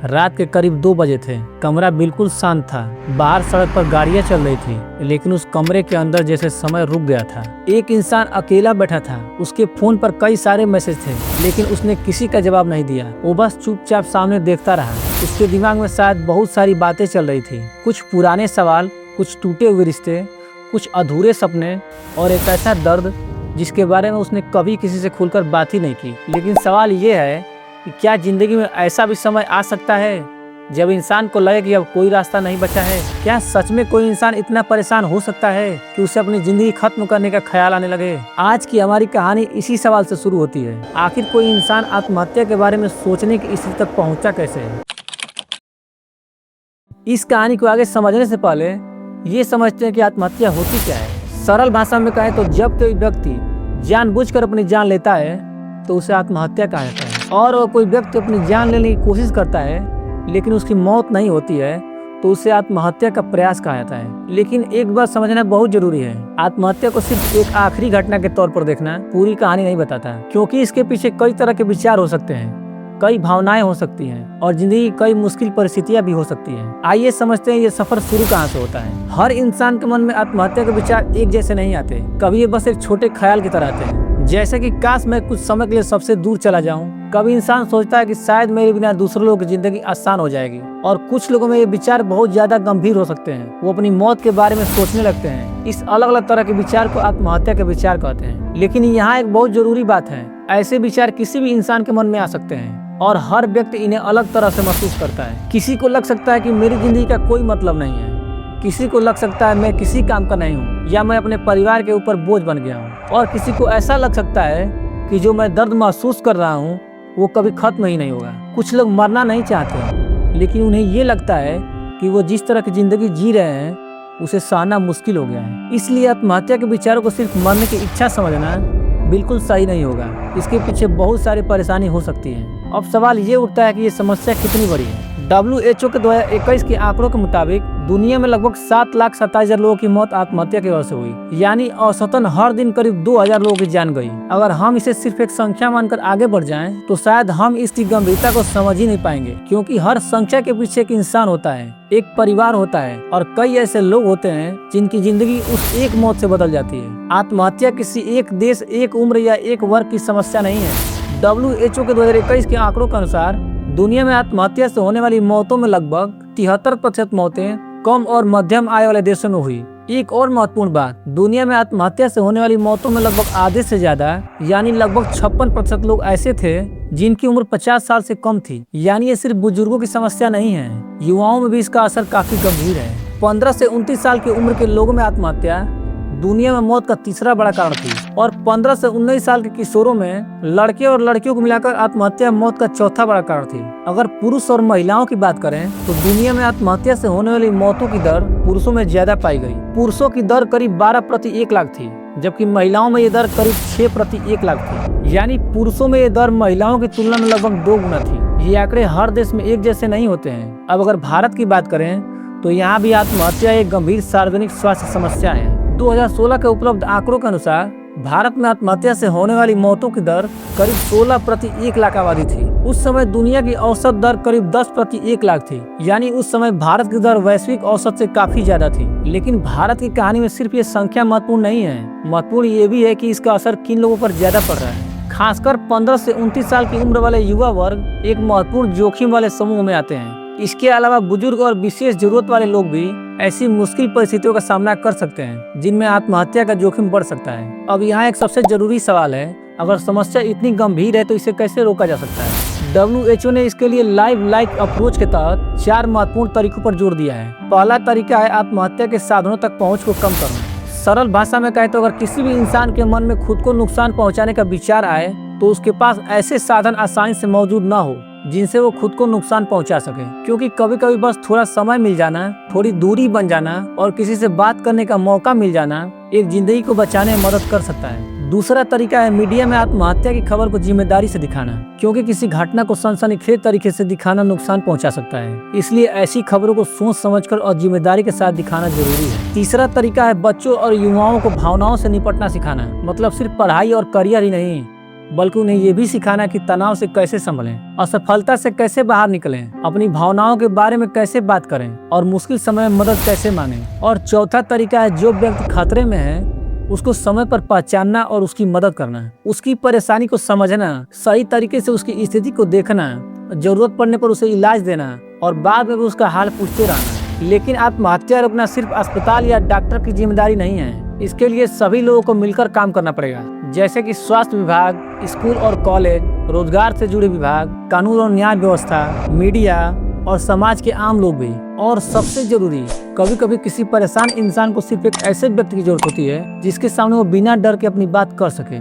रात के करीब 2 बजे थे। कमरा बिल्कुल शांत था। बाहर सड़क पर गाड़ियां चल रही थी, लेकिन उस कमरे के अंदर जैसे समय रुक गया था। एक इंसान अकेला बैठा था। उसके फोन पर कई सारे मैसेज थे, लेकिन उसने किसी का जवाब नहीं दिया। वो बस चुपचाप सामने देखता रहा। उसके दिमाग में शायद बहुत सारी बातें चल रही थी। कुछ पुराने सवाल, कुछ टूटे हुए रिश्ते, कुछ अधूरे सपने और एक ऐसा दर्द जिसके बारे में उसने कभी किसी से खुलकर बात ही नहीं की। लेकिन सवाल ये है कि क्या जिंदगी में ऐसा भी समय आ सकता है जब इंसान को लगे कि अब कोई रास्ता नहीं बचा है? क्या सच में कोई इंसान इतना परेशान हो सकता है कि उसे अपनी जिंदगी खत्म करने का ख्याल आने लगे? आज की हमारी कहानी इसी सवाल से शुरू होती है। आखिर कोई इंसान आत्महत्या के बारे में सोचने की स्थिति तक पहुंचा कैसे है? इस कहानी को आगे समझने से पहले ये समझते हैं कि आत्महत्या होती क्या है। सरल भाषा में कहें तो जब कोई व्यक्ति जानबूझकर अपनी जान लेता है तो उसे आत्महत्या कहा जाता है। और वो कोई व्यक्ति अपनी जान लेने की कोशिश करता है लेकिन उसकी मौत नहीं होती है तो उसे आत्महत्या का प्रयास कहा जाता है। लेकिन एक बात समझना बहुत जरूरी है, आत्महत्या को सिर्फ एक आखिरी घटना के तौर पर देखना पूरी कहानी नहीं बताता, क्योंकि इसके पीछे कई तरह के विचार हो सकते हैं, कई भावनाएं हो सकती हैं और जिंदगी की कई मुश्किल परिस्थितियां भी हो सकती हैं। आइए समझते हैं ये सफर शुरू कहाँ से होता है। हर इंसान के मन में आत्महत्या के विचार एक जैसे नहीं आते। कभी ये बस एक छोटे ख्याल की तरह आते हैं, जैसे कि काश मैं कुछ समय के लिए सबसे दूर चला जाऊं। कभी इंसान सोचता है कि शायद मेरे बिना दूसरे लोगों की जिंदगी आसान हो जाएगी। और कुछ लोगों में ये विचार बहुत ज्यादा गंभीर हो सकते हैं, वो अपनी मौत के बारे में सोचने लगते हैं। इस अलग अलग तरह के विचार को आत्महत्या के विचार कहते हैं। लेकिन यहाँ एक बहुत जरूरी बात है, ऐसे विचार किसी भी इंसान के मन में आ सकते हैं और हर व्यक्ति इन्हें अलग तरह से महसूस करता है। किसी को लग सकता है कि मेरी जिंदगी का कोई मतलब नहीं है, किसी को लग सकता है मैं किसी काम का नहीं हूँ या मैं अपने परिवार के ऊपर बोझ बन गया हूँ, और किसी को ऐसा लग सकता है कि जो मैं दर्द महसूस कर रहा हूँ वो कभी खत्म ही नहीं होगा। कुछ लोग मरना नहीं चाहते, लेकिन उन्हें ये लगता है कि वो जिस तरह की जिंदगी जी रहे हैं उसे सहना मुश्किल हो गया है। इसलिए आत्महत्या के विचारों को सिर्फ मरने की इच्छा समझना बिल्कुल सही नहीं होगा। इसके पीछे बहुत सारी परेशानी हो सकती है। अब सवाल ये उठता है कि ये समस्या कितनी बड़ी है। WHO के 2021 के आंकड़ों के मुताबिक दुनिया में लगभग 7,27,000 लोगों की मौत आत्महत्या की वजह से हुई, यानी औसतन हर दिन करीब 2,000 लोगों की जान गई। अगर हम इसे सिर्फ एक संख्या मानकर आगे बढ़ जाएं, तो शायद हम इसकी गंभीरता को समझ ही नहीं पाएंगे, क्योंकि हर संख्या के पीछे एक इंसान होता है, एक परिवार होता है और कई ऐसे लोग होते हैं जिनकी जिंदगी उस एक मौत से बदल जाती है। आत्महत्या किसी एक देश, एक उम्र या एक वर्ग की समस्या नहीं है। WHO के 2021 के आंकड़ों के अनुसार दुनिया में आत्महत्या से होने वाली मौतों में लगभग 73% मौतें कम और मध्यम आय वाले देशों में हुई। एक और महत्वपूर्ण बात, दुनिया में आत्महत्या से होने वाली मौतों में लगभग आधे से ज्यादा यानी लगभग 56% लोग ऐसे थे जिनकी उम्र 50 साल से कम थी। यानी ये सिर्फ बुजुर्गों की समस्या नहीं है, युवाओं में भी इसका असर काफी गंभीर है। 15 से 29 साल की उम्र के लोगों में आत्महत्या दुनिया में मौत का तीसरा बड़ा कारण थी, और 15 से 19 साल के किशोरों में लड़के और लड़कियों को मिलाकर आत्महत्या मौत का चौथा बड़ा कारण थी। अगर पुरुष और महिलाओं की बात करें तो दुनिया में आत्महत्या से होने वाली मौतों की दर पुरुषों में ज्यादा पाई गई। पुरुषों की दर करीब 12 प्रति 1 लाख थी, जबकि महिलाओं में ये दर करीब 6 प्रति 1 लाख थी। यानी पुरुषों में ये दर महिलाओं की तुलना में लगभग 2 गुना थी। ये आंकड़े हर देश में एक जैसे नहीं होते हैं। अब अगर भारत की बात करें तो यहाँ भी आत्महत्या एक गंभीर सार्वजनिक स्वास्थ्य समस्या है। 2016 के उपलब्ध आंकड़ों के अनुसार भारत में आत्महत्या से होने वाली मौतों की दर करीब 16 प्रति 1 लाख आबादी थी। उस समय दुनिया की औसत दर करीब 10 प्रति 1 लाख थी, यानी उस समय भारत की दर वैश्विक औसत से काफी ज्यादा थी। लेकिन भारत की कहानी में सिर्फ ये संख्या महत्वपूर्ण नहीं है, महत्वपूर्ण ये भी है कि इसका असर किन लोगों पर ज्यादा पड़ रहा है। खासकर 15 से 29 साल की उम्र वाले युवा वर्ग एक महत्वपूर्ण जोखिम वाले समूह में आते हैं। इसके अलावा बुजुर्ग और विशेष जरूरत वाले लोग भी ऐसी मुश्किल परिस्थितियों का सामना कर सकते हैं जिनमें आत्महत्या का जोखिम बढ़ सकता है। अब यहाँ एक सबसे जरूरी सवाल है, अगर समस्या इतनी गंभीर है तो इसे कैसे रोका जा सकता है? WHO ने इसके लिए लाइव लाइक अप्रोच के तहत 4 महत्वपूर्ण तरीकों पर जोर दिया है। पहला तरीका है आत्महत्या के साधनों तक पहुँच को कम करना। सरल भाषा में कहें तो अगर किसी भी इंसान के मन में खुद को नुकसान पहुँचाने का विचार आए तो उसके पास ऐसे साधन आसानी से मौजूद न हो जिनसे वो खुद को नुकसान पहुंचा सके, क्योंकि कभी कभी बस थोड़ा समय मिल जाना, थोड़ी दूरी बन जाना और किसी से बात करने का मौका मिल जाना एक जिंदगी को बचाने में मदद कर सकता है। दूसरा तरीका है मीडिया में आत्महत्या की खबर को जिम्मेदारी से दिखाना, क्योंकि किसी घटना को सनसनीखेज तरीके से दिखाना नुकसान पहुंचा सकता है। इसलिए ऐसी खबरों को सोच समझकर और जिम्मेदारी के साथ दिखाना जरूरी है। तीसरा तरीका है बच्चों और युवाओं को भावनाओं से निपटना सिखाना, मतलब सिर्फ पढ़ाई और करियर ही नहीं बल्कि उन्हें ये भी सिखाना कि तनाव से कैसे संभलें, असफलता से कैसे बाहर निकलें, अपनी भावनाओं के बारे में कैसे बात करें और मुश्किल समय में मदद कैसे मांगें। और चौथा तरीका है, जो व्यक्ति खतरे में है उसको समय पर पहचानना और उसकी मदद करना, उसकी परेशानी को समझना, सही तरीके से उसकी स्थिति को देखना, जरूरत पड़ने पर उसे इलाज देना और बाद में भी उसका हाल पूछते रहना। लेकिन आत्महत्या रोकना सिर्फ अस्पताल या डॉक्टर की जिम्मेदारी नहीं है, इसके लिए सभी लोगों को मिलकर काम करना पड़ेगा, जैसे कि स्वास्थ्य विभाग, स्कूल और कॉलेज, रोजगार से जुड़े विभाग, कानून और न्याय व्यवस्था, मीडिया और समाज के आम लोग भी। और सबसे जरूरी, कभी कभी किसी परेशान इंसान को सिर्फ एक ऐसे व्यक्ति की जरूरत होती है जिसके सामने वो बिना डर के अपनी बात कर सके।